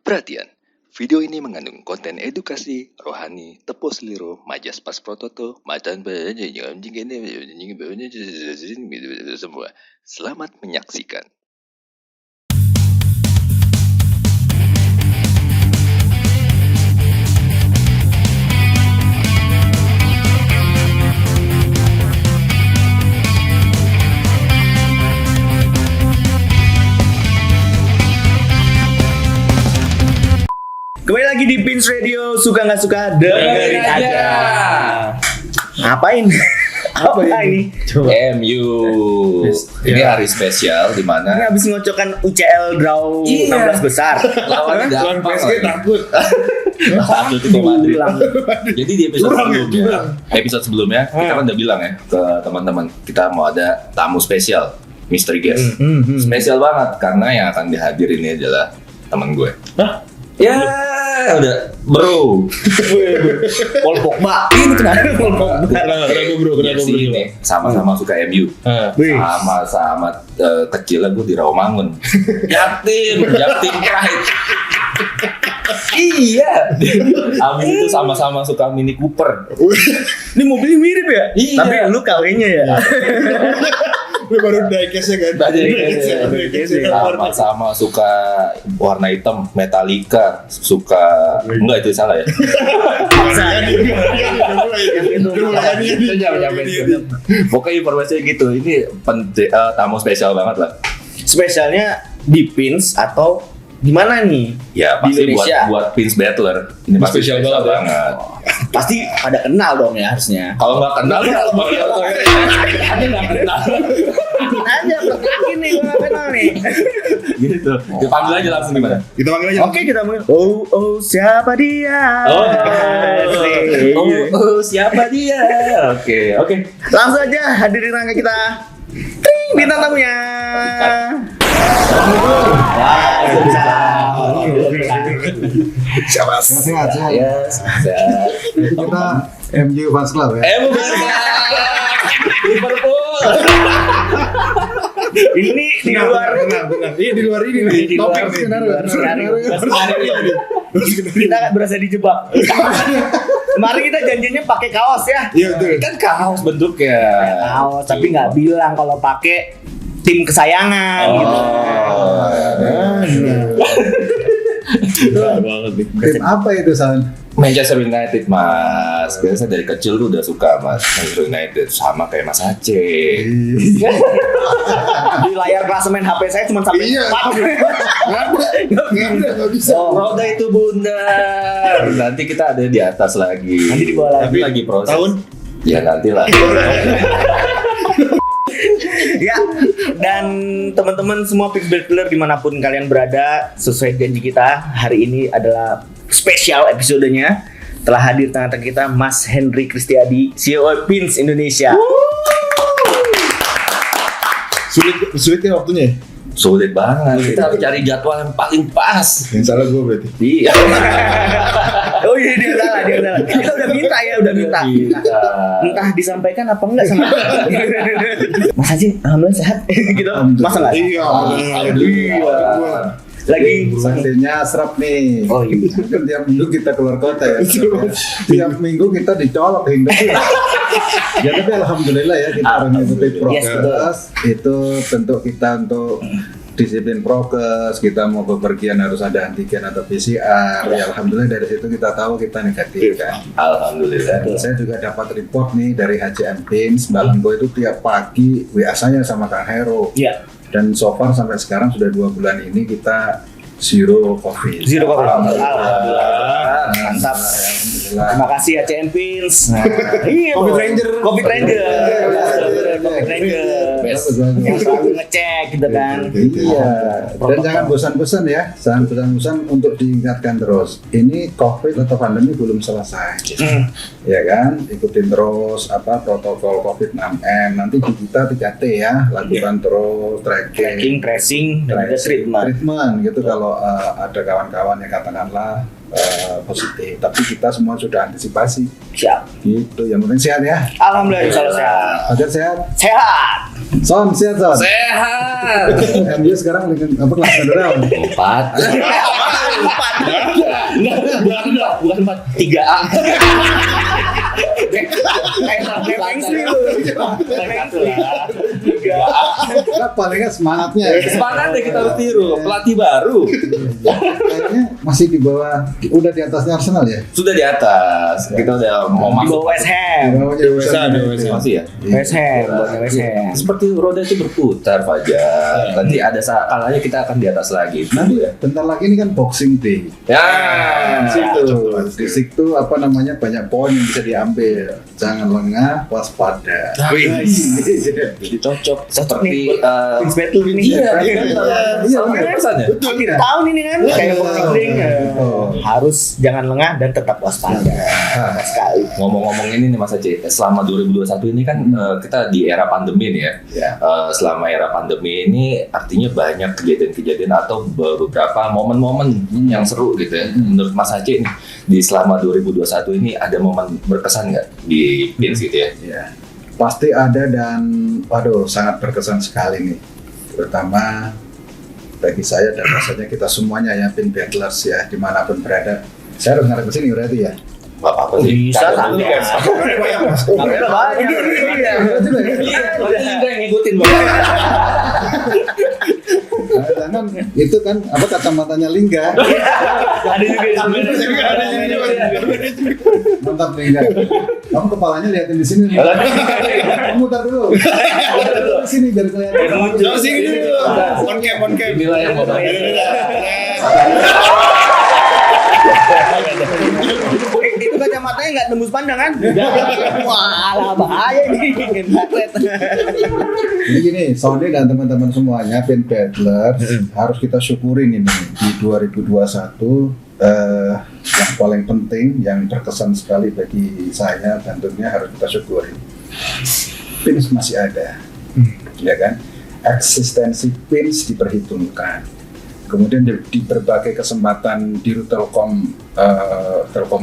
Perhatian, video ini mengandung konten edukasi, rohani, tepo seliro, majas pas prototo, macan semua. Selamat menyaksikan. Kembali lagi di Pins Radio, suka nggak suka dengerin aja. Ngapain? Apa ini? Coba. MU. Ini hari spesial di Ini mana habis ngocokkan UCL draw 16 besar. lawan Lawan PSG takut. Takut itu Madrid. Jadi di episode sebelumnya kita kan udah bilang ya ke teman-teman kita mau ada tamu spesial, mystery guest. Spesial banget karena yang akan dihadir ini adalah teman gue. Hah? Ya udah bro. Paul Pogba. Ini kenapa Paul Pogba? Kenapa bro? Ini sama-sama suka MU. Wih. Sama-sama kecilnya gue di Rawamangun. Jatim Pride. Iya. Abis itu sama-sama suka Mini Cooper. Ini mobilnya mirip ya? Iya. Tapi lu kawinnya ya? Lu baru diecast ya kan? Sama-sama suka warna hitam Metallica, suka enggak itu salah ya. Pokoknya informasinya gitu. Ini tamu spesial banget lah. Spesialnya di Pins atau gimana nih? Ya Di pasti Indonesia? buat Pins Battler. Ini pasti Spesial spesial banget. banget. Pasti ada kenal dong ya harusnya. Kalau nggak kenal, ada nggak kenal. Aja pertanyaan nih gue nggak kenal nih. Gitu. Dipanggil aja langsung gimana? Kita panggil aja. Oke kita mulai. Oh siapa dia? Siapa dia? Oke. Langsung aja hadirin rangka kita. Ting, bintang tamunya. Siapa? Sehat. Ya. Itu kita MU Fans Club ya. Liverpool. Ini di luar. Benar. Iya di luar ini nih. Di luar. Topik skenario. Kita berasa dijebak. Kemarin kita janjinya pakai kaos ya. Iya betul. Kan kaos bentuknya. Kaos, tapi nggak bilang kalau pakai tim kesayangan gitu. Banget nih. Tim apa itu San? Manchester United mas, biasa dari kecil tuh udah suka mas Manchester United sama kayak Mas Aceh. Di layar klasemen HP saya cuma sampai Iya. 4. Nggak bisa. Roda itu bunda. Nanti kita ada di atas lagi. Nanti di bawah lagi. Tapi lagi proses. Tahun? Ya nantilah. Ya, dan teman-teman semua Pins Battler dimanapun kalian berada, sesuai janji kita hari ini adalah spesial episodenya. Telah hadir tengah-tengah kita Mas Henry Kristiadi, CEO Pins Indonesia. Sulit ya waktunya. Sulit banget. Kita harus cari jadwal yang paling pas. Yang salah gue berarti. Iya. Oh iya dia salah. Kita udah minta. Entah disampaikan apa enggak sama. Mas Haji, alhamdulillah sehat gitu. Masa enggak? Iya. Lagi Sanksinya serap nih. Oh iya. Kan tiap minggu kita keluar kota ya. Tiap minggu kita dicolok hidupnya. Ya tapi alhamdulillah ya kita mengikuti prokes. Itu bentuk kita untuk disiplin prokes. Kita mau bepergian harus ada antigen atau PCR. Ya alhamdulillah dari situ kita tahu kita negatif kan. Alhamdulillah. Saya juga dapat report nih dari HCM Pins, Mbak Lenggo itu tiap pagi WA saya sama Kang Hero. Iya. Dan so far sampai sekarang sudah 2 bulan ini kita zero COVID. Zero COVID. Alhamdulillah. Mantap. Alhamdulillah. Terima kasih HCM Pins. Iya. Covid Ranger. Covid Ranger. Yang selalu ngecek gitu kan. Iya. Dan jangan bosan-bosan ya. Jangan bosan-bosan untuk diingatkan terus. Ini COVID atau pandemi belum selesai. Ya kan? Ikutin terus protokol COVID 6M. Nanti di kita 3T ya. Lakukan terus tracking, Tracing, dan juga treatment. gitu kalau ada kawan-kawan yang katakanlah positif, tapi kita semua sudah antisipasi Siap. gitu. Yang penting sehat ya. Alhamdulillah insya Allah sehat. Fajar sehat. Sehat. Son sehat Son. Sehat. MU sekarang dengan kelas berapa? 4. bukan 4, 3A. Nah, palingnya semangatnya ya. Semangatnya kita harus tiru, pelatih baru. Kayaknya masih di bawah, udah di atasnya Arsenal ya. Sudah di atas, kita udah mau Di masuk. bawah West Ham. Di bawahnya West Ham, Masih ya? West Ham, buatnya West Ham. Seperti roda itu berputar, Fajar. Nanti ada kalanya kita akan di atas lagi. Nanti bentar lagi ini kan Boxing Day. Ya. Di situ apa namanya banyak poin yang bisa diambil. Jangan lengah, waspada. Jadi cocok. Seperti Seperti Queen's Battle ini. iya, Iya, benar. Akhir tahun ini kan kayak Boxing Day. Harus jangan lengah dan tetap waspada. Benar sekali. Ngomong-ngomong ini nih Mas Aceh, selama 2021 ini kan kita di era pandemi nih ya. Ya. Selama era pandemi ini artinya banyak kejadian-kejadian atau beberapa momen-momen yang seru gitu ya. Menurut Mas Aceh nih, di selama 2021 ini ada momen berkesan nggak di Pins gitu ya? Ya, pasti ada dan waduh sangat berkesan sekali nih. Terutama bagi saya dan rasanya kita semuanya ya Pin Battlers ya dimanapun berada. Saya harus ngarep ke sini berarti ya. Gak apa-apa sih. Bisa Kagak dulu, santai. Mas. Kamera banyak. Iya, udah ngikutin Jangan itu kan apa kacamatanya Lingga. Ada juga Mantap Lingga. Kamu kepalanya liatin di sini nih. Kamu mutar dulu. Di sini biar kelihatan. Jauh sini dulu. On cam. Inilah yang mau Itu kacamatanya nggak tembus pandangan. Wah, lah bahaya nih. Jadi gini, Sony dan teman-teman semuanya Pin Battlers harus kita syukurin ini di 2021 yang paling penting, yang berkesan sekali bagi saya dan tentunya harus kita syukurin. Pins masih ada, ya kan? Eksistensi Pins diperhitungkan. Kemudian di berbagai kesempatan di Telkom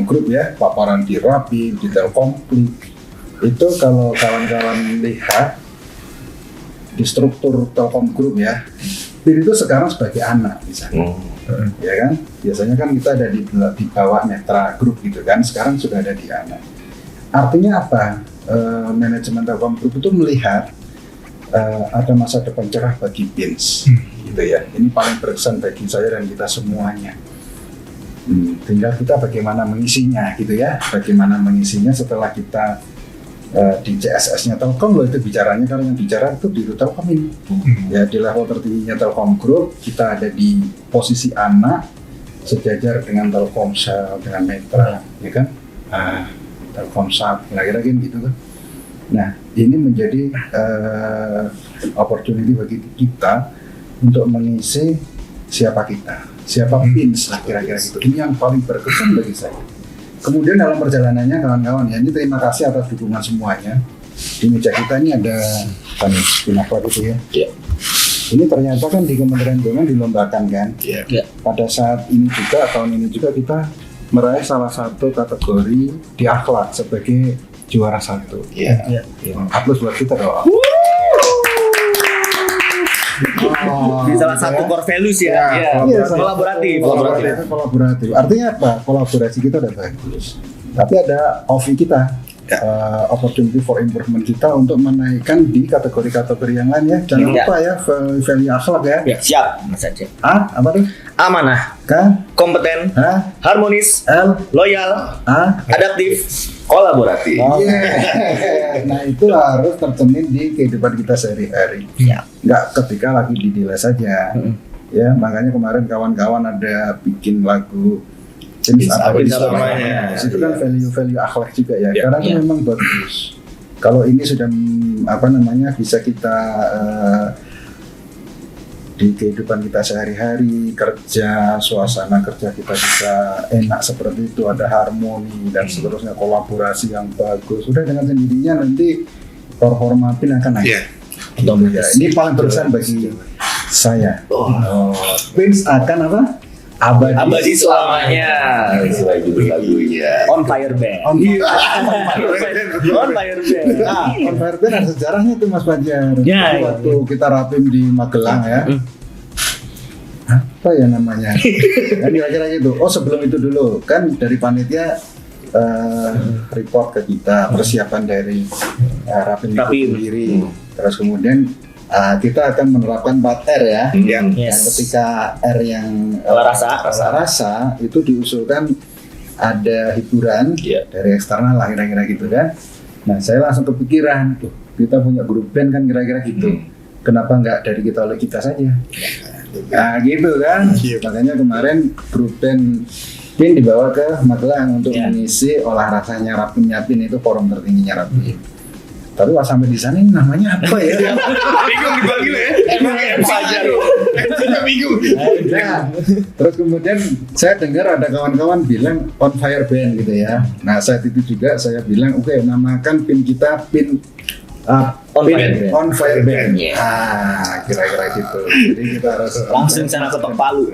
Group ya, paparan di Rapi, di Telkomplit, itu kalau kawan-kawan lihat di struktur Telkom Group ya, PIN itu sekarang sebagai anak misalnya, ya kan? Biasanya kan kita ada di bawah Netra Group gitu kan, sekarang sudah ada di anak. Artinya apa? Manajemen Telkom Group itu melihat ada masa depan cerah bagi PINS, gitu ya. Ini paling berkesan bagi saya dan kita semuanya. Tinggal kita bagaimana mengisinya, gitu ya. Bagaimana mengisinya setelah kita di CSS-nya Telkom loh itu bicaranya, karena yang bicara itu di Telkom ini. Ya di level tertingginya Telkom Group kita ada di posisi anak sejajar dengan Telkomsel, dengan Metra, ya kan? Telkomsat, kira-kira gitu kan. Nah, ini menjadi opportunity bagi kita untuk mengisi siapa kita, siapa PINS lah kira-kira gitu. Ini yang paling berkesan bagi saya. Kemudian dalam perjalanannya kawan-kawan ya, ini terima kasih atas dukungan semuanya. Di meja kita ini ada PIN apa gitu ya. Iya. Ini ternyata kan di Kementerian BUMN dilombakan kan. Iya. Pada saat ini juga, tahun ini juga kita meraih salah satu kategori di akhlak sebagai juara 1. Iya. Aplaus buat kita dong. Di salah satu core values ya. Iya, Kolaboratif. Kolaboratif. Artinya apa? Kolaborasi kita udah bagus. Tapi ada OVI kita, opportunity for improvement kita untuk menaikkan di kategori-kategori yang lain ya. Jangan lupa ya value akhlak ya. Ya, siap, Mas Aceh. Apa tuh? Amanah, K, kompeten, harmonis, L, loyal, A. adaptif, kolaboratif. Nah itu harus tercermin di kehidupan kita sehari-hari. Nggak ketika lagi dinilai saja. Ya makanya kemarin kawan-kawan ada bikin lagu jenis apa semuanya. itu kan value akhlak juga ya. Karena itu memang bagus. Kalau ini sudah bisa kita di kehidupan kita sehari-hari, kerja, suasana kerja kita bisa enak seperti itu, ada harmoni dan seterusnya, kolaborasi yang bagus. Sudah dengan sendirinya nanti performa PIN akan naik. Ini paling berkesan bagi saya. PINS akan apa? Abadi selamanya. Sesuai judul lagunya. On Fire Band. On On Fire Band. Nah, On Fire Band ada sejarahnya tuh Mas Fajar. Ya, waktu kita rapim di Magelang ya. apa ya namanya? Kan kira-kira gitu. Oh sebelum itu dulu kan dari panitia report ke kita persiapan dari Rapim itu sendiri. Terus kemudian kita akan menerapkan 4R ya. Yes. Yang ketika R yang rasa itu diusulkan ada hiburan dari eksternal lah kira-kira gitu kan. Nah saya langsung kepikiran, tuh kita punya grup band kan kira-kira gitu. Kenapa nggak dari kita oleh kita saja? Nah gitu kan. Makanya kemarin grup band Pin dibawa ke Magelang untuk mengisi olah rasanya Rapim Yapin, itu forum tertingginya Rapim. Tapi pas sampai di sana ini namanya apa ya? Bingung dipanggil ya? Emang MC-nya bingung. Nah, terus kemudian saya dengar ada kawan-kawan bilang On Fire Band gitu ya. Nah saat itu juga saya bilang oke, namakan pin kita pin On Fire Band. Kira-kira gitu. Jadi kita harus Langsung sana ketok palu.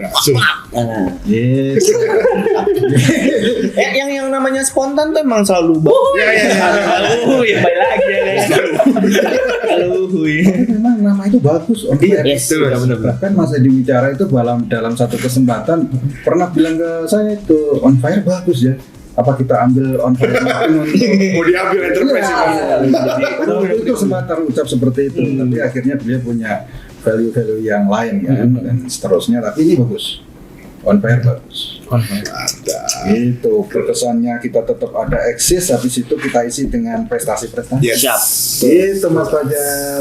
Yes. Yang namanya spontan tuh emang selalu baik lagi ya. Memang nama itu bagus. On Fire. Yes, Bahkan Mas Edi Wicara itu dalam satu kesempatan pernah bilang ke saya itu On Fire bagus ya. Apa kita ambil On Fire Mau diambil enterprise itu sempat terucap seperti itu, tapi akhirnya dia punya value-value yang lain kan dan seterusnya. Tapi ini bagus, On Fire bagus. Itu berkesannya kita tetap ada eksis, habis itu kita isi dengan prestasi-prestasi. Siap. Itu Mas Fajar.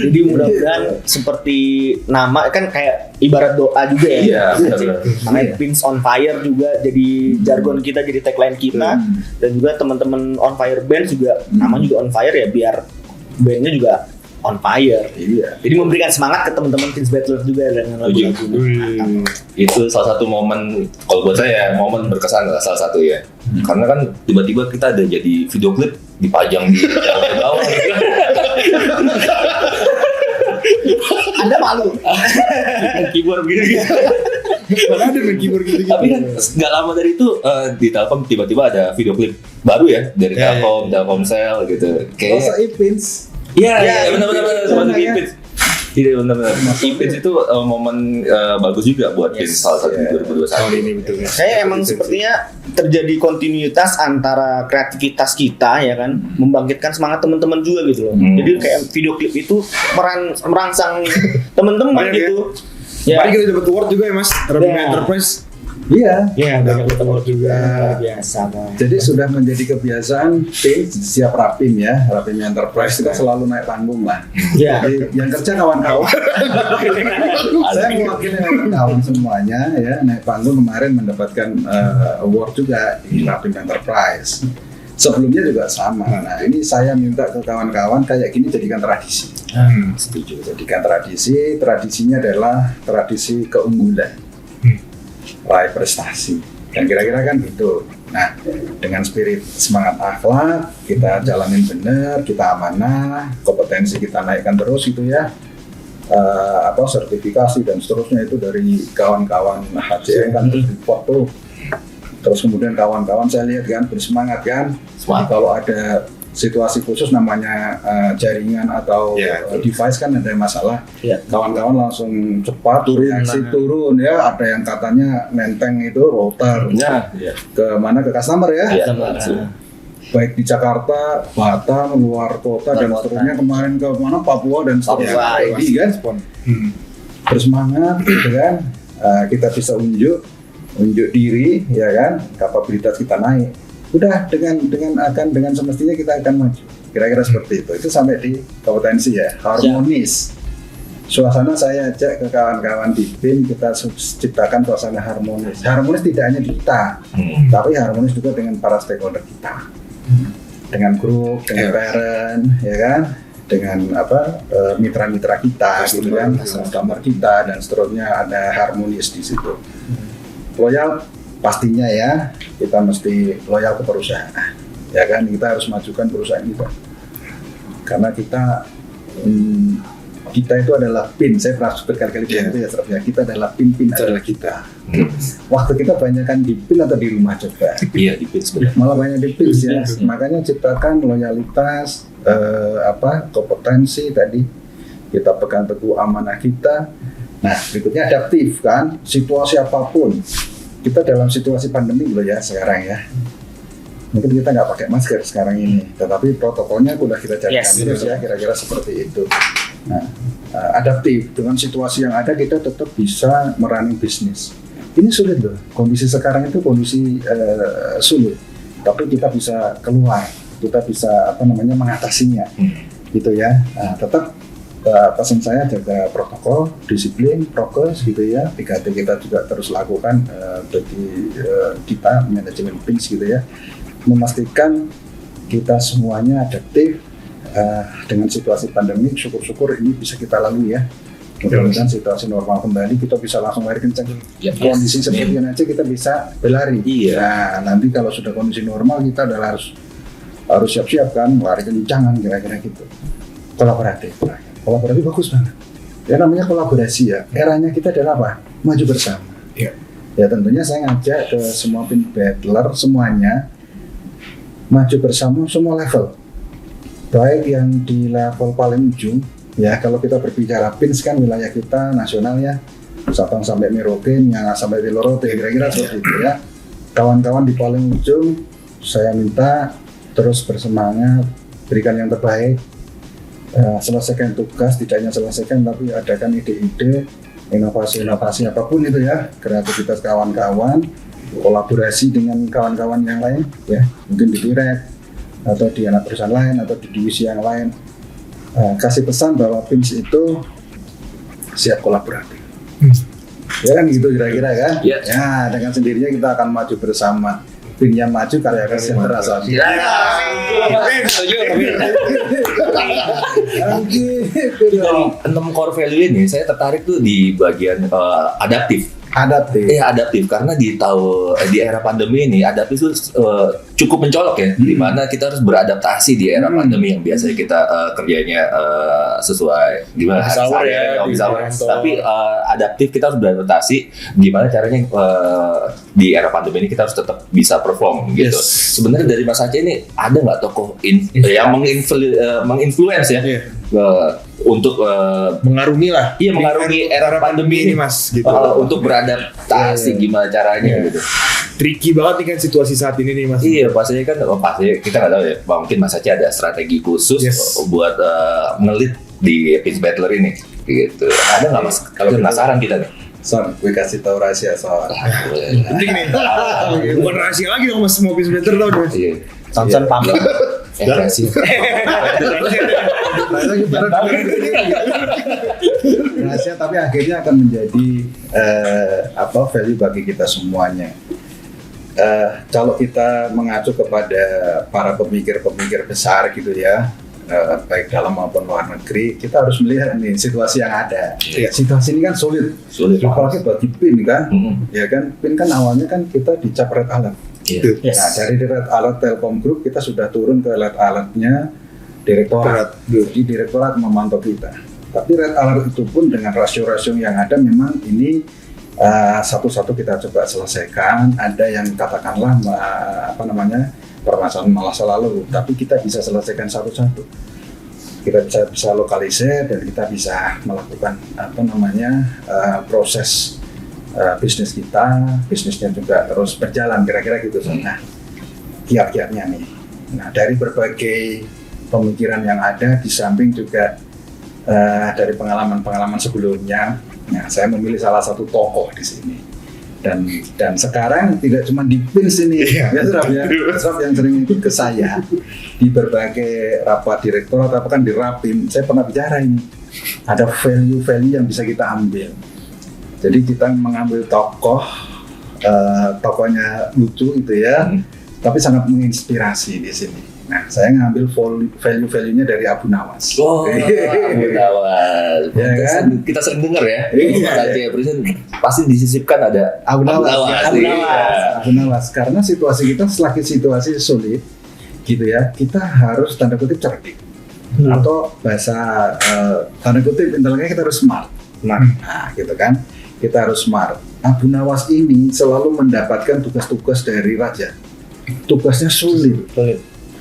Jadi mudah-mudahan seperti nama kan kayak ibarat doa juga ya. Iya, benar. Makanya Pins on Fire juga jadi jargon kita, jadi tagline kita. Dan juga teman-teman On Fire Band juga nama juga On Fire ya, biar bandnya juga on fire. Iya. Jadi memberikan semangat ke teman-teman Pins Battle juga dengan lagu-lagu. Itu salah satu momen, kalau buat saya momen berkesan lah salah satu ya. Karena kan tiba-tiba kita ada jadi video klip dipajang di bawah gitu. Anda malu? Keyboard gitu. Padahal ada main keyboard gitu. Tapi kan nggak lama dari itu di Telkom tiba-tiba ada video klip baru ya dari Telkomsel gitu. Masa Ipins? Iya, benar-benar Ipins. Iya benar-benar. Ipins itu momen bagus juga buat Pins salah satu di 2021 ini betul. Saya emang sepertinya terjadi kontinuitas antara kreativitas kita ya kan, membangkitkan semangat teman-teman juga gitu loh. Jadi kayak video klip itu merangsang teman-teman gitu. Ya. Mari kita dapat award juga ya Mas, Rapim Enterprise. Iya. Banyak award juga. Biasa Bang. Jadi sudah menjadi kebiasaan setiap Rapim ya, Rapim Enterprise kita selalu naik panggung lah. Iya. Jadi yang kerja kawan-kawan. Saya mewakili kawan semuanya ya, naik panggung kemarin mendapatkan award juga di Rapim Enterprise. Sebelumnya juga sama. Nah ini saya minta ke kawan-kawan kayak gini jadikan tradisi. Setuju. Jadikan tradisi. Tradisinya adalah tradisi keunggulan. Raih prestasi dan kira-kira kan gitu. Nah dengan spirit semangat akhlak kita jalanin bener, kita amanah, kompetensi kita naikkan terus gitu ya, sertifikasi dan seterusnya itu dari kawan-kawan HCM kan report tuh. Terus kemudian kawan-kawan saya lihat kan bersemangat kan. Kalau ada situasi khusus namanya jaringan atau device kan ada masalah, kawan-kawan langsung cepat turun ya. Ada yang katanya nenteng itu router ke mana, ke customer ya, baik di Jakarta, Batam, luar kota dan seterusnya, kemarin ke mana, Papua dan seterusnya. Ini kan bersemangat gitu kan, kita bisa unjuk diri ya kan, kapabilitas kita naik. Udah dengan semestinya kita akan maju. Kira-kira seperti itu. Itu sampai di kompetensi ya, harmonis. Suasana saya ajak ke kawan-kawan di BIM, kita ciptakan suasana harmonis. Harmonis tidak hanya di kita, tapi harmonis juga dengan para stakeholder kita. Dengan grup, dengan parent, ya kan? Dengan mitra-mitra kita, gitu kan, customer kita dan seterusnya, ada harmonis di situ. Loyal pastinya ya, kita mesti loyal ke perusahaan, ya kan, kita harus majukan perusahaan kita, karena kita itu adalah PIN. Saya pernah berkali-kali bilang itu ya, kita adalah PIN adalah kita. Waktu kita banyakkan di PIN atau di rumah coba? Iya di PIN sebenarnya. Malah banyak di PIN ya. Makanya ciptakan loyalitas, kompetensi tadi, kita pegang teguh amanah kita, Nah, berikutnya adaptif kan, situasi apapun. Kita dalam situasi pandemi loh ya sekarang ya. Mungkin kita nggak pakai masker sekarang ini, tetapi protokolnya sudah kita jalankan terus ya, kira-kira seperti itu. Nah, adaptif dengan situasi yang ada kita tetap bisa merunning bisnis. Ini sulit loh, kondisi sekarang itu kondisi sulit, tapi kita bisa keluar, kita bisa mengatasinya, gitu ya. Nah, tetap pesan saya jaga protokol, disiplin, prokes gitu ya. 3T kita juga terus lakukan bagi kita manajemen PINS gitu ya, memastikan kita semuanya adaptif dengan situasi pandemi. Syukur-syukur ini bisa kita lalui ya. Mudah-mudahan situasi normal kembali, kita bisa langsung lari kencang. Kondisi seperti ini aja kita bisa berlari. Nah, nanti kalau sudah kondisi normal kita udah harus siap-siap kan, lari kencangan kira-kira gitu. Kolaboratif bagus banget. Ya namanya kolaborasi ya. Eranya kita adalah apa? Maju bersama. Ya tentunya saya ngajak ke semua pin battler semuanya maju bersama semua level. Baik yang di level paling ujung, ya kalau kita berbicara pins kan wilayah kita nasional ya, Sabang sampai Merauke, Miangas sampai Bilorote, kira-kira seperti itu ya. Kawan-kawan di paling ujung, saya minta terus bersemangat, berikan yang terbaik, selesaikan tugas, tidak hanya selesaikan tapi adakan ide-ide, inovasi-inovasi apapun itu ya, kreativitas kawan-kawan, kolaborasi dengan kawan-kawan yang lain ya, mungkin di direct atau di anak perusahaan lain atau di divisi yang lain, kasih pesan bahwa PINS itu siap kolaboratif. Ya kan gitu kira-kira kan. Ya dengan sendirinya kita akan maju bersama. PIN yang maju karya sejahtera. Dari 6 core value ini saya tertarik tuh di bagian adaptif karena di era pandemi ini adaptif itu cukup mencolok ya, dimana kita harus beradaptasi di era pandemi yang biasanya kita kerjanya sesuai gimana tapi adaptif kita harus beradaptasi gimana caranya di era pandemi ini kita harus tetap bisa perform gitu. Sebenarnya dari Mas Aceh ini ada nggak tokoh yang menginfluence ya untuk mengarungi era pandemi ini Mas gitu. Untuk beradaptasi gimana caranya gitu. Tricky banget nih kan situasi saat ini nih Mas. Iya, pastinya kan pasti kita nggak tahu ya. Mungkin Mas Aceh ada strategi khusus buat ngelit di PINS Battler ini gitu. Ada nggak Mas? Kalau penasaran kita nih. Son, gue kasih tahu rahasia soal. Penting nih. Bukan rahasia lagi dong Mas, mau PINS Battler tau dong. Iya. Sansan pamit. Rahasia. Rahasia tapi akhirnya akan menjadi value bagi kita semuanya. Kalau kita mengacu kepada para pemikir-pemikir besar gitu ya, baik dalam maupun luar negeri, kita harus melihat nih situasi yang ada. Situasi ini kan sulit. Apalagi bagi PIN kan, ya kan PIN kan awalnya kan kita dicap red alert. Nah dari red alert Telkom Group kita sudah turun ke red alertnya direktorat. Jadi direktorat memantau kita. Tapi red alert itu pun dengan rasio-rasio yang ada memang ini satu-satu kita coba selesaikan. Ada yang katakanlah permasalahan masa lalu, tapi kita bisa selesaikan satu-satu. Kita bisa lokalisir dan kita bisa melakukan proses bisnis bisnisnya juga terus berjalan kira-kira gitu. Nah, kiat-kiatnya nih. Nah, dari berbagai pemikiran yang ada di samping juga dari pengalaman-pengalaman sebelumnya, nah saya memilih salah satu tokoh di sini. Dan sekarang tidak cuma di PINS ini, Sraf yang sering ikut ke saya di berbagai rapat direktorat, kan di Rapim, saya pernah bicara ini ada value-value yang bisa kita ambil. Jadi kita mengambil tokohnya lucu gitu ya, tapi sangat menginspirasi di sini. Nah, saya ngambil value-value-nya dari Abu Nawas. Abu Nawas. Ya kan? Kita sering dengar ya. Presiden pasti disisipkan ada Abu Nawas. Karena situasi kita selagi situasi sulit, gitu ya, kita harus tanda kutip cerdik. Atau bahasa tanda kutip inteleknya kita harus smart. Nah, gitu kan. Kita harus smart. Abu Nawas ini selalu mendapatkan tugas-tugas dari raja. Tugasnya sulit.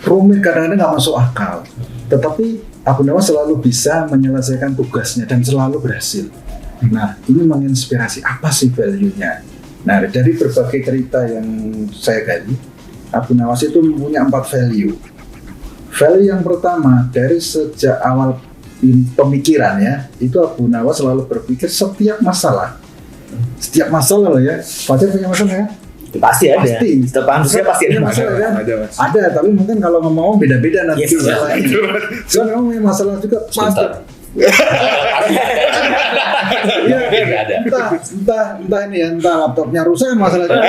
Rumit, kadang-kadang nggak masuk akal. Tetapi Abu Nawas selalu bisa menyelesaikan tugasnya dan selalu berhasil. Nah, ini menginspirasi apa sih value-nya? Nah, dari berbagai cerita yang saya gali, Abu Nawas itu punya 4 value. Value yang pertama, dari sejak awal pemikiran ya, itu Abu Nawas selalu berpikir setiap masalah loh ya. Fajar punya masalah ya? Pasti ada. Pasti. Setiap manusia pasti ada masalah. kan? Ada, Mas. Ada, tapi mungkin kalau ngomong beda-beda nanti. Yes, masalahnya. Soalnya kamu punya masalah juga pasti. Sebentar. Iya, Ada. entah ini ya, entah laptopnya rusak masalah juga.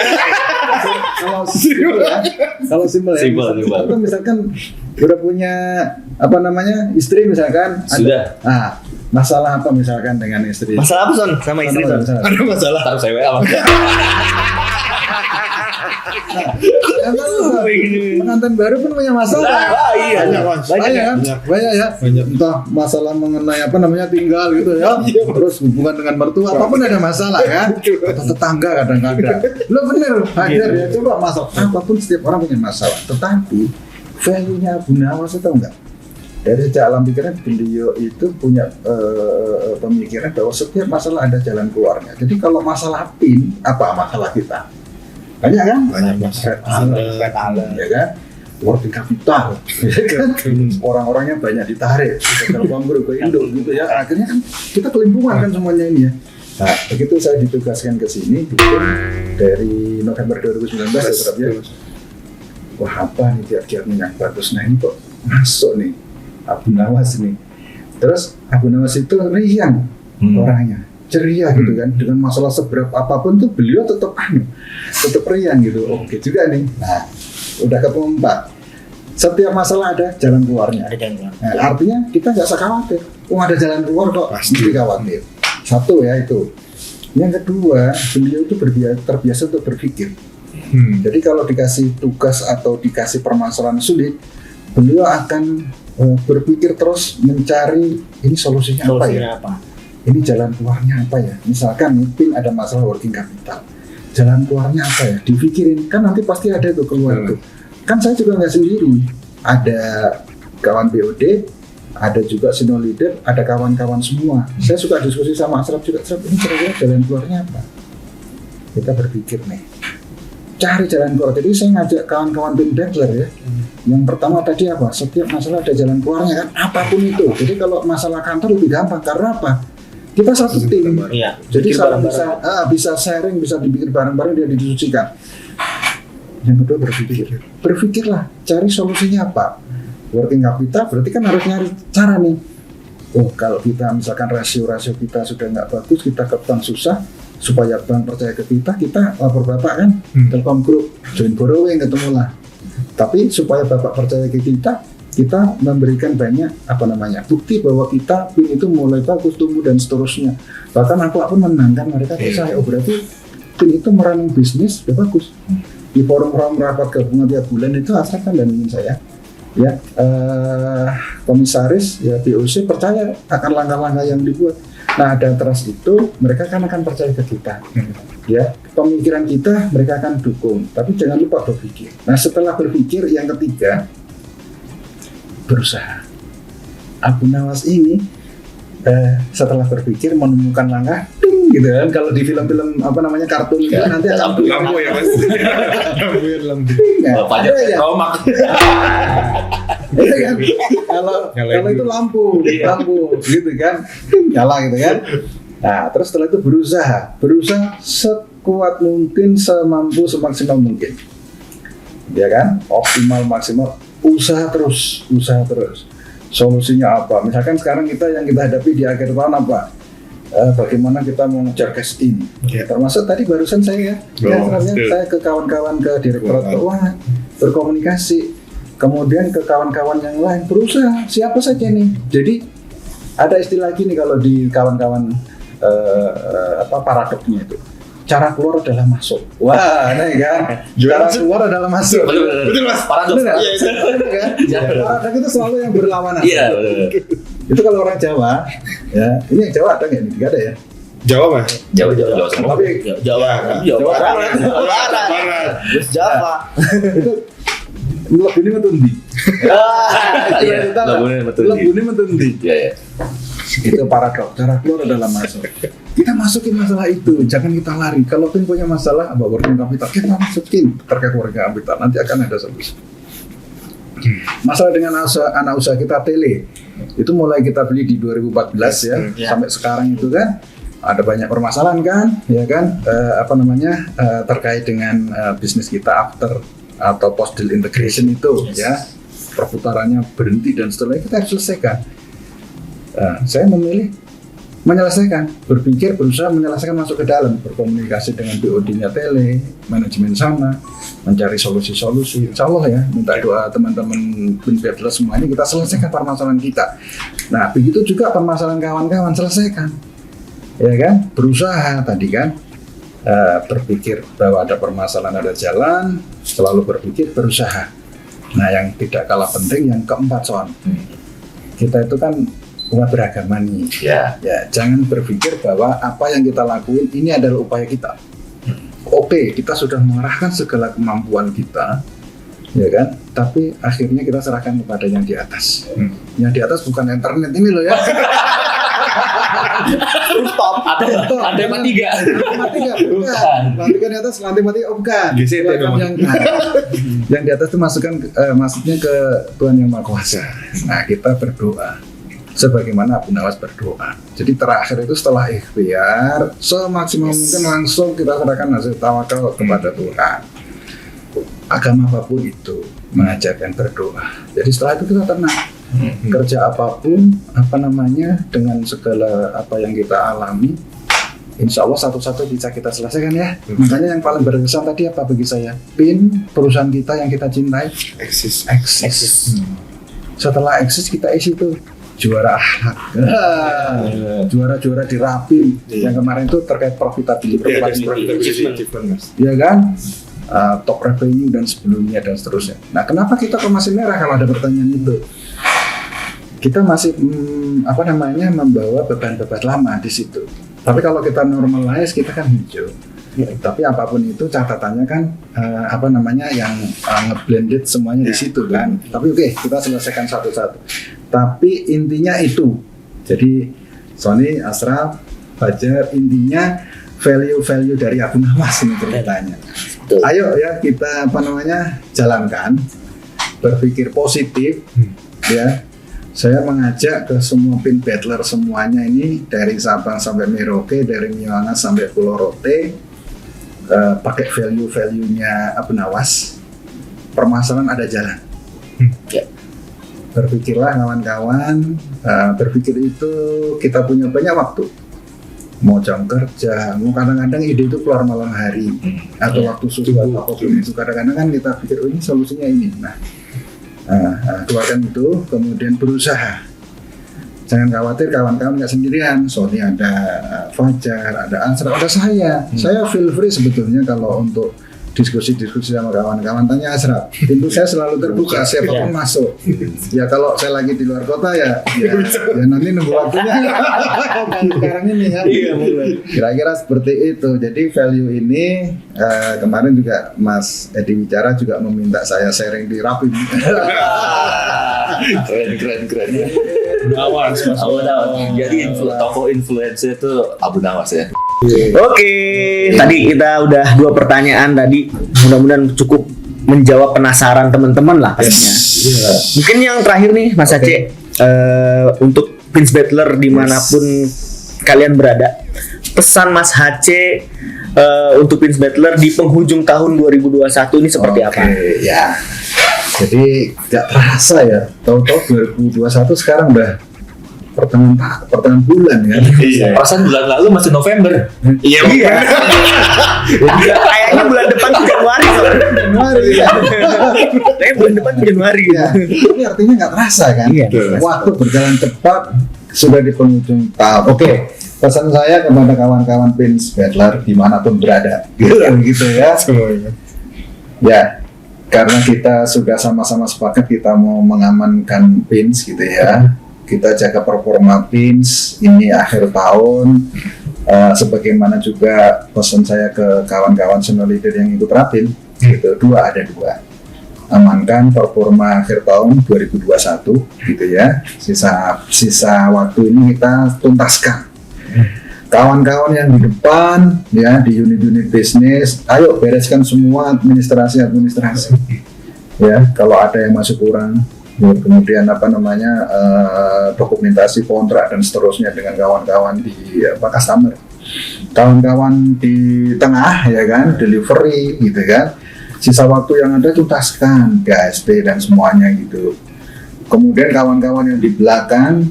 Kalau simpel ya. Simpel. Misalkan udah punya istri misalkan. Sudah. Nah, masalah apa misalkan dengan istri? Masalah apa Son sama istri Son? Ada masalah. Taruh saya WA. Pengantin baru pun punya masalah. Iya. Banyak, Mas. Banyak kan? Banyak ya. Banyak. Entah masalah mengenai tinggal gitu ya. Terus hubungan dengan mertua apapun ada masalah kan. Atau tetangga kadang-kadang. Lo bener, hajar ya. Coba masalah apapun setiap orang punya masalah. Tetapi value-nya Abu Nawas itu enggak. Dari sejak alam pikiran beliau itu punya pemikiran bahwa setiap masalah ada jalan keluarnya. Jadi kalau masalah apa masalah kita? Banyak kan? Banyak, Mas. Ya kan? Working capital, ya kan? Orang-orangnya banyak ditarik ke Telkom Group, ke Indo gitu ya. Akhirnya kan kita kelimpungan kan semuanya ini ya. Nah, begitu saya ditugaskan ke sini dari November 2019 ya, ya. Wah, apa nih kiat-kiatnya yang bagus? Nah, ini kok masuk nih Abu Nawas nih. Terus Abu Nawas itu riang orangnya, ceria gitu kan. Dengan masalah seberat apapun tuh beliau tetap riang gitu. Oke juga nih. Nah, udah ke keempat. Setiap masalah ada jalan keluarnya. Ada jalan keluar. Nah, artinya kita nggak usah khawatir. Ada jalan keluar kok. Pasti. Mesti khawatir. Satu ya itu. Yang kedua, beliau itu terbiasa untuk berpikir. Jadi kalau dikasih tugas atau dikasih permasalahan sulit, beliau akan berpikir terus mencari ini solusinya apa. Ini jalan keluarnya apa ya? Misalkan PIN ada masalah working capital, jalan keluarnya apa ya? Dipikirin, kan nanti pasti ada itu keluar tuh. Kan saya juga nggak sendiri, ada kawan BOD, ada juga senior leader, ada kawan-kawan semua. Saya suka diskusi sama Asraf juga, Asraf ini kira-kira jalan keluarnya apa? Kita berpikir nih, cari jalan keluar. Jadi saya ngajak kawan-kawan tim Dagler ya. Yang pertama tadi apa? Setiap masalah ada jalan keluarnya kan, apapun itu. Jadi kalau masalah kantor lebih gampang, karena apa? Kita satu tim. Iya. Jadi saling bisa sharing, bisa dibikin bareng-bareng, dia didiskusikan. Yang kedua berpikirlah, cari solusinya apa. Working capital berarti kan harus nyari cara nih. Oh, kalau kita misalkan rasio kita sudah nggak bagus, kita ke bank susah, supaya bank percaya ke kita lapor bapak kan, Telkom Group, join borrowing ketemu lah. Tapi supaya bapak percaya ke kita memberikan banyak bukti bahwa kita PIN itu mulai bagus tumbuh dan seterusnya. Bahkan aku pun menangkan mereka percaya, oh berarti PIN itu merunning bisnis udah bagus. Di forum-forum rapat gabungan tiap bulan itu Asraf kan dampingin saya. Ya, komisaris ya BOC percaya akan langkah-langkah yang dibuat. Nah, ada trust itu mereka akan percaya ke kita. Ya, pemikiran kita mereka akan dukung. Tapi jangan lupa berpikir. Nah, setelah berpikir yang ketiga berusaha. Abu Nawas ini setelah berpikir menemukan langkah gitu kan. Kalau di film-film kartun itu nanti ada lampu ya Mas. lampu. Ada ya. Romak. Iya kan? Kalau itu lampu gitu kan. Nyala gitu kan. Nah, terus setelah itu berusaha sekuat mungkin, semampu, semaksimal mungkin. Ya kan? Optimal, maksimal, usaha terus. Solusinya apa? Misalkan sekarang yang kita hadapi di akhir tahun apa? Bagaimana kita mau ngejar cash in? Termasuk tadi barusan saya saya ke kawan-kawan ke Direktorat Keuangan berkomunikasi, kemudian ke kawan-kawan yang lain berusaha siapa saja nih. Jadi ada istilah gini kalau di kawan-kawan paradoknya itu, cara keluar adalah masuk. Wah, nih kan, cara keluar adalah masuk. Betul Mas, paradoks. Iya kan? Paradok itu selalu yang berlawanan. Iya, betul. Itu kalau orang Jawa, ya ini yang Jawa ada nggak nih? Nggak ada ya? Jawa Mas. Jawa semua. Tapi Jawa Barat. Terus Java. itu lebih ini metundi. Iya, Lebih ini metundi. Iya. Itu paradoks. Cara keluar adalah masuk. Kita masukin masalah itu, jangan kita lari. Kalau tim punya masalah about working capital, kita masukin terkait working capital. Nanti akan ada solusi. Masalah dengan anak usaha kita tele, itu mulai kita beli di 2014 ya, sampai sekarang itu kan ada banyak permasalahan kan, ya kan, terkait dengan bisnis kita after atau post deal integration itu, ya, perputarannya berhenti dan setelahnya kita harus selesaikan. Saya memilih menyelesaikan, berusaha menyelesaikan, masuk ke dalam, berkomunikasi dengan BOD-nya tele, manajemen sana, mencari solusi-solusi. Insya Allah ya, minta doa teman-teman Pinbetler semuanya, kita selesaikan permasalahan kita. Nah, begitu juga permasalahan kawan-kawan, selesaikan, ya kan? Berusaha tadi kan, berpikir bahwa ada permasalahan, ada jalan, selalu berpikir, berusaha. Nah, yang tidak kalah penting, yang keempat Son, kita itu kan umat beragama nih, ya, jangan berpikir bahwa apa yang kita lakuin ini adalah upaya kita. Oke, kita sudah mengerahkan segala kemampuan kita, ya kan? Tapi akhirnya kita serahkan kepada yang di atas. Yang di atas bukan internet ini loh ya. Rooftop ada mati tiga. Lantai di atas, lantai mati bukan. Yang di atas itu maksudnya ke Tuhan Yang Maha Kuasa. Nah, kita berdoa sebagaimana Abu Nawas berdoa. Jadi terakhir itu setelah ikhtiar, semaksimal mungkin langsung kita serahkan hasil tawakal kepada Tuhan. Agama apapun itu mengajarkan berdoa. Jadi setelah itu kita tenang. Kerja apapun, dengan segala apa yang kita alami, insya Allah satu-satu bisa kita selesaikan ya. Makanya yang paling berkesan tadi apa bagi saya? PIN, perusahaan kita yang kita cintai, eksis. Setelah eksis kita isi tuh juara akhlak, juara-juara di Rapim, yang kemarin itu terkait profitability, ya kan, top revenue dan sebelumnya dan seterusnya. Nah, kenapa kita ke masih merah kalau ada pertanyaan itu? Kita masih membawa beban-beban lama di situ. Tapi kalau kita normalize, kita kan hijau. Tapi apapun itu catatannya kan yang ngeblended semuanya di situ kan. Tapi oke, kita selesaikan satu-satu. Tapi intinya itu. Jadi Sony, Ashraf, Fajar, intinya value dari Abu Nawas ini ceritanya. Ayo ya kita jalankan, berpikir positif ya. Saya mengajak ke semua Pinbetler semuanya ini, dari Sabang sampai Merauke, dari Miangas sampai Pulau Rote, pakai value-value-nya Abu Nawas. Permasalahan ada jalan. Berpikirlah kawan-kawan, berpikir itu kita punya banyak waktu. Mau jam kerja, mau kadang-kadang ide itu keluar malam hari, atau waktu subuh atau apapun itu. Kadang-kadang kan kita pikir, oh ini solusinya ini. Nah, keluarkan itu, kemudian berusaha. Jangan khawatir, kawan-kawan nggak sendirian. Soalnya ada Fajar, ada Ashraf, ada saya. Saya feel free sebetulnya kalau untuk diskusi-diskusi sama kawan-kawan, tanya Ashraf. Pintu saya selalu terbuka, siapapun masuk. Ya kalau saya lagi di luar kota ya nanti nunggu waktunya. Sekarang ini ya. Kira-kira seperti itu. Jadi value ini kemarin juga Mas Edi Wicara juga meminta saya sharing di Rapim. Keren. Nawas. Jadi tokoh influencer itu Abu Nawas ya. Oke, tadi kita udah 2 pertanyaan tadi, mudah-mudahan cukup menjawab penasaran teman-teman lah kayaknya. Mungkin yang terakhir nih Mas Aceh, untuk Pinbetler dimanapun kalian berada, pesan Mas Aceh untuk Pinbetler di penghujung tahun 2021 ini seperti apa? Ya, jadi gak terasa ya, tahu-tahu 2021 sekarang udah pertengahan bulan kan. Iya. Perasaan bulan lalu masih November. Iya. Kayaknya bulan depan tuh Januari. Kayaknya bulan depan tuh Januari. Ya. Ini artinya nggak terasa kan. Iya. Waktu berjalan cepat, sudah di penghujung tahun. Oke. Pesan saya kepada kawan-kawan Pinbetler dimanapun berada, gitu ya. Ya. Karena kita sudah sama-sama sepakat kita mau mengamankan Pins gitu ya. Kita jaga performa Pins ini akhir tahun, sebagaimana juga pesan saya ke kawan-kawan senior leader yang ikut Rapim, gitu. Ada dua. amankan performa akhir tahun 2021 gitu ya. Sisa waktu ini kita tuntaskan. Kawan-kawan yang di depan ya di unit-unit bisnis, ayo bereskan semua administrasi ya. Kalau ada yang masih kurang, ya, kemudian dokumentasi kontrak dan seterusnya dengan kawan-kawan di customer, kawan-kawan di tengah ya kan, delivery gitu kan. Sisa waktu yang ada tuntaskan KSP dan semuanya gitu. Kemudian kawan-kawan yang di belakang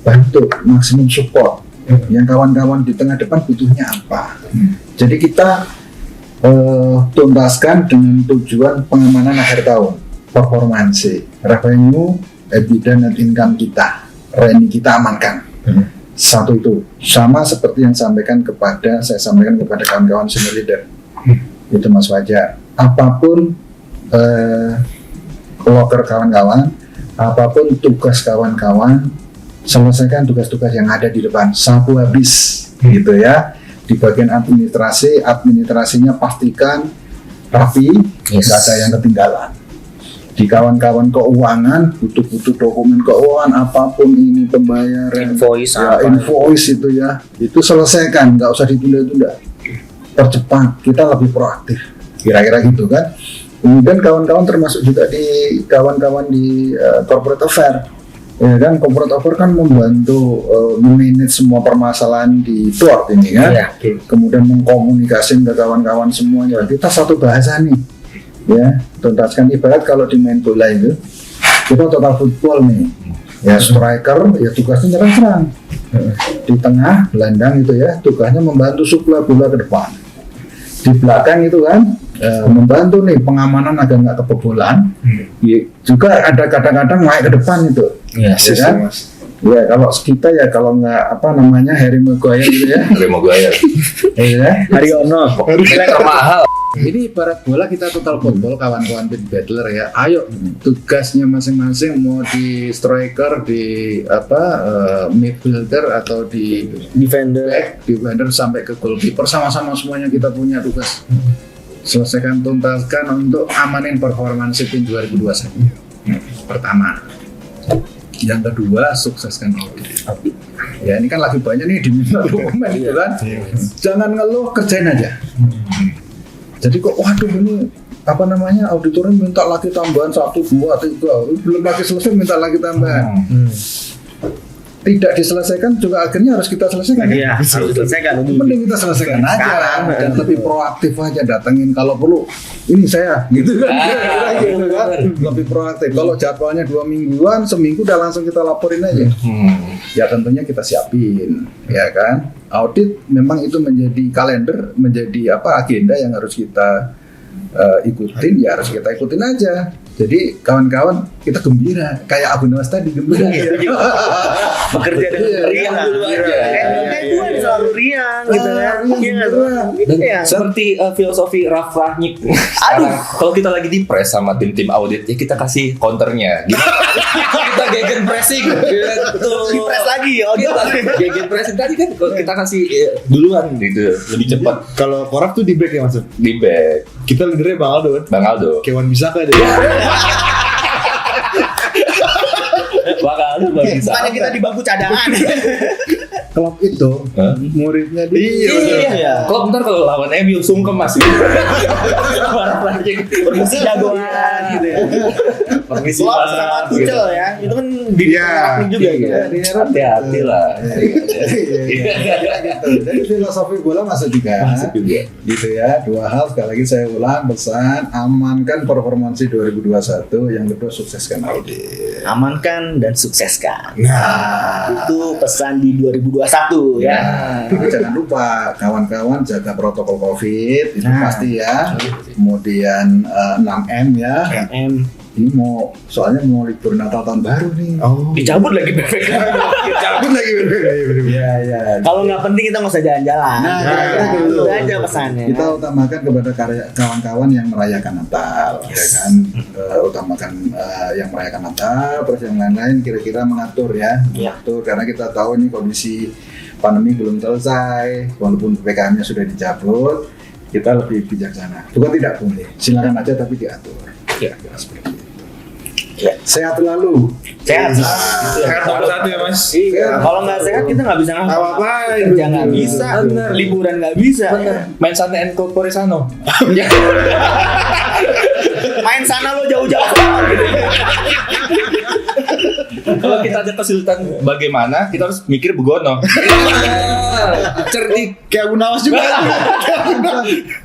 bantu maksimum support. Yang kawan-kawan di tengah depan butuhnya apa? Jadi kita tuntaskan dengan tujuan pengamanan akhir tahun, performansi, revenue, EBITDA, net income kita, revenue kita amankan. Satu itu sama seperti yang saya sampaikan kepada kawan-kawan senior leader. Itu Mas Fajar. Apapun loker kawan-kawan, apapun tugas kawan-kawan, selesaikan tugas-tugas yang ada di depan, sapu habis gitu ya. Di bagian administrasinya pastikan rapi, nggak ada yang ketinggalan. Di kawan-kawan keuangan, butuh dokumen keuangan apapun ini, pembayaran, invoice itu ya, itu selesaikan, nggak usah ditunda-tunda, percepat, kita lebih proaktif, kira-kira gitu kan. Kemudian kawan-kawan termasuk juga di kawan-kawan di corporate affair. Ya kan, corporate affair kan membantu memanage semua permasalahan di board ini kan. Ya. Kemudian mengkomunikasikan ke kawan-kawan semuanya. Kita satu bahasa nih, ya tuntaskan. Ibarat kalau di main bola itu, kita total football nih. Ya striker, ya tugasnya nyerang-serang. Di tengah, gelandang itu ya, tugasnya membantu suplai bola ke depan. Di belakang itu kan, membantu nih pengamanan agar nggak kebobolan. Juga ada kadang-kadang naik ke depan itu. Yes, ya kan? Ya kalau kita ya kalau nggak Harry Maguire gitu ya. Harry Maguire. Ya. Haryono. Mahal. Ini ibarat bola, kita total football, kawan-kawan pit battler ya. Ayo tugasnya masing-masing, mau di striker, di midfielder atau di defender sampai ke goalkeeper, sama-sama semuanya kita punya tugas. Selesaikan, tuntaskan untuk amanin performansi tim 2021. Pertama. Yang kedua, sukseskan audit. Ya ini kan lagi banyak nih diminta dokumen gitu kan. Jangan ngeluh, kerjain aja. Jadi kok waduh ini auditornya minta lagi tambahan 1, 2, 3, belum lagi selesai minta lagi tambahan. Tidak diselesaikan juga akhirnya harus kita selesaikan. Iya, harus diselesaikan. Mending kita selesaikan aja dan lebih proaktif aja, datengin kalau perlu. Ini saya, gitu kan? Lebih proaktif. Kalau jadwalnya 2 mingguan, seminggu udah langsung kita laporin aja. Ya tentunya kita siapin, ya kan? Audit memang itu menjadi kalender, menjadi agenda yang harus kita ikutin, ya harus kita ikutin aja. Jadi kawan-kawan kita gembira, kayak Abu Nawas tadi gembira. Bekerja dengan riang dulu aja. Gue selalu riang gitu kan. Iya. Seperti filosofi Ralf Rangnick. Kalau kita lagi di press sama tim-tim audit, ya kita kasih counternya. Kita gegen pressing. Di press lagi, gegen pressing tadi kan kita kasih duluan gitu, lebih cepat. Kalau korak tuh di back ya maksud? Di back. Kita leadernya Bang Aldo kan? Bang Aldo. Kewan Bisaka deh. Bang Aldo bisa. Makanya kita di bangku cadangan. Klub itu muridnya dia. Iya. Klub ntar kalau lawan MU sungkem masih. Permisi jagoan gitu ya. Permisi sama Tuchel ya. Itu kan di juga gitu. Hati-hati lah. Jadi filosofi bola masuk juga. Gitu ya. 2 hal sekali lagi saya ulang, pesan amankan performansi 2021, yang kedua sukseskan audit. Amankan dan sukseskan. Nah, itu pesan di 2021 ya. Tapi jangan lupa kawan-kawan jaga protokol COVID itu pasti ya. Kemudian 6M ya. 6M. Ini soalnya mau libur Natal tahun baru nih. Dicabut lagi BPK. Iya. Kalau nggak penting kita nggak usah jalan-jalan. Nah, kira-kira gitu aja pesannya. Kita utamakan kepada kawan-kawan yang merayakan Natal, ya kan. Utamakan yang merayakan Natal, terus yang lain-lain kira-kira mengatur ya. Mengatur karena kita tahu ini kondisi pandemi belum selesai, walaupun PPKM-nya sudah dicabut. kita lebih bijaksana. Bukan tidak boleh, silakan aja tapi diatur. Ya. Seperti itu. Sehat selalu. Sehat. Sehat nomor satu ya Mas. Iya. Kalau nggak sehat kita nggak bisa Apa-apain. kerja nggak bisa, Bener. liburan nggak bisa, Main santai and corpore sano. main sana lo jauh-jauh. Kalau kita ada kesulitan bagaimana, kita harus mikir begono. Cerdik. Kayak Gunawas juga.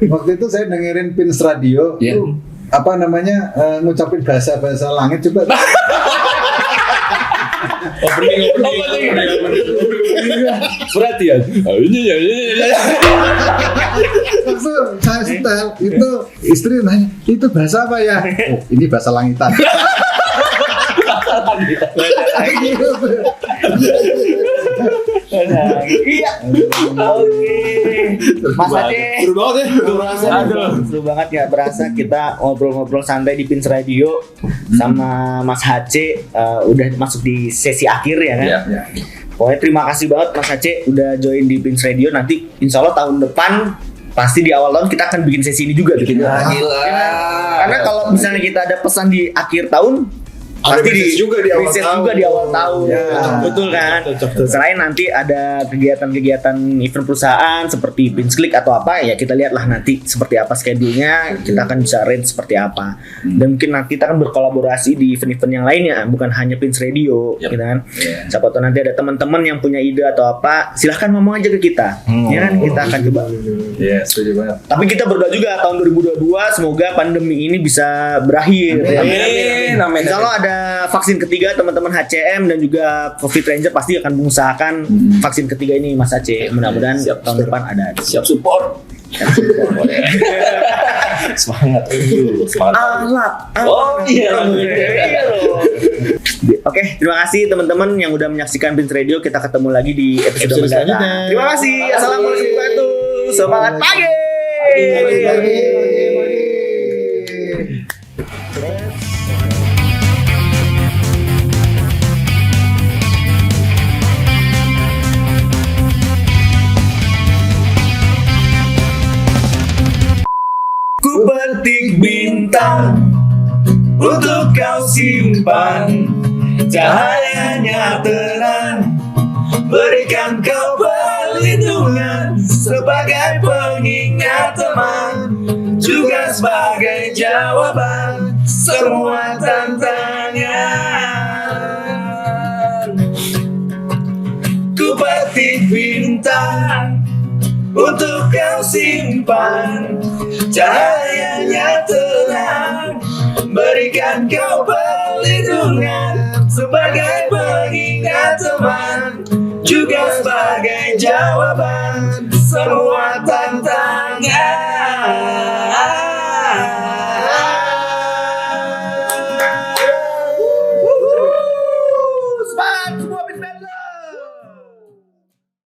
Waktu itu saya dengerin Pins Radio, Iya. itu apa namanya ngucapin bahasa langit coba. Opening. Berarti ya. Langsung saya setel, itu istri nanya, itu bahasa apa ya? Oh, ini bahasa langitan. Iya. Oke. Mas Aceh. Seru banget ya. Seru banget ya, berasa kita ngobrol-ngobrol santai di Pins Radio sama Mas Aceh, udah masuk di sesi akhir ya kan. Iya. Ya. Pokoknya terima kasih banget Mas Aceh udah join di Pins Radio. Nanti insya Allah tahun depan pasti di awal tahun kita akan bikin sesi ini juga. Bikin Gila. Karena kalau misalnya kita ada pesan di akhir tahun, Ada pasti message juga di awal message tahun. juga di awal tahun. Ya. Betul kan? Betul. Selain nanti ada kegiatan-kegiatan event perusahaan seperti Pinsclick atau apa, ya kita lihatlah nanti seperti apa schedule-nya, kita akan bisa range seperti apa. Dan mungkin nanti kita akan berkolaborasi di event-event yang lainnya, bukan hanya Pins Radio, Yap. gitu kan. Iya. Siapa tahu nanti ada teman-teman yang punya ide atau apa, silahkan ngomong aja ke kita. Ya kan, kita akan coba. Iya, setuju banget. Tapi kita berdoa juga tahun 2022 semoga pandemi ini bisa berakhir. Amin. Insya Allah ada vaksin ketiga, teman-teman HCM dan juga Covid Ranger pasti akan mengusahakan vaksin ketiga ini Mas Aceh. Mudah-mudahan Siap. tahun depan ada. Siap support. Semangat dulu, semangat. Alat. Oh iya. Iya loh. Oke, terima kasih teman-teman yang udah menyaksikan Pins Radio. Kita ketemu lagi di episode Episode mendatang. selanjutnya. Terima kasih. Assalamualaikum warahmatullahi wabarakatuh. Semangat pagi. Ku petik bintang untuk kau simpan, cahayanya terang, berikan kau perlindungan sebagai pengingat teman, juga sebagai jawaban semua tantangan. Ku petik bintang untuk kau simpan, cahayanya terang, berikan kau perlindungan sebagai pengingat teman, juga sebagai jawaban semua tantangan. Semangat semua Pins Radio.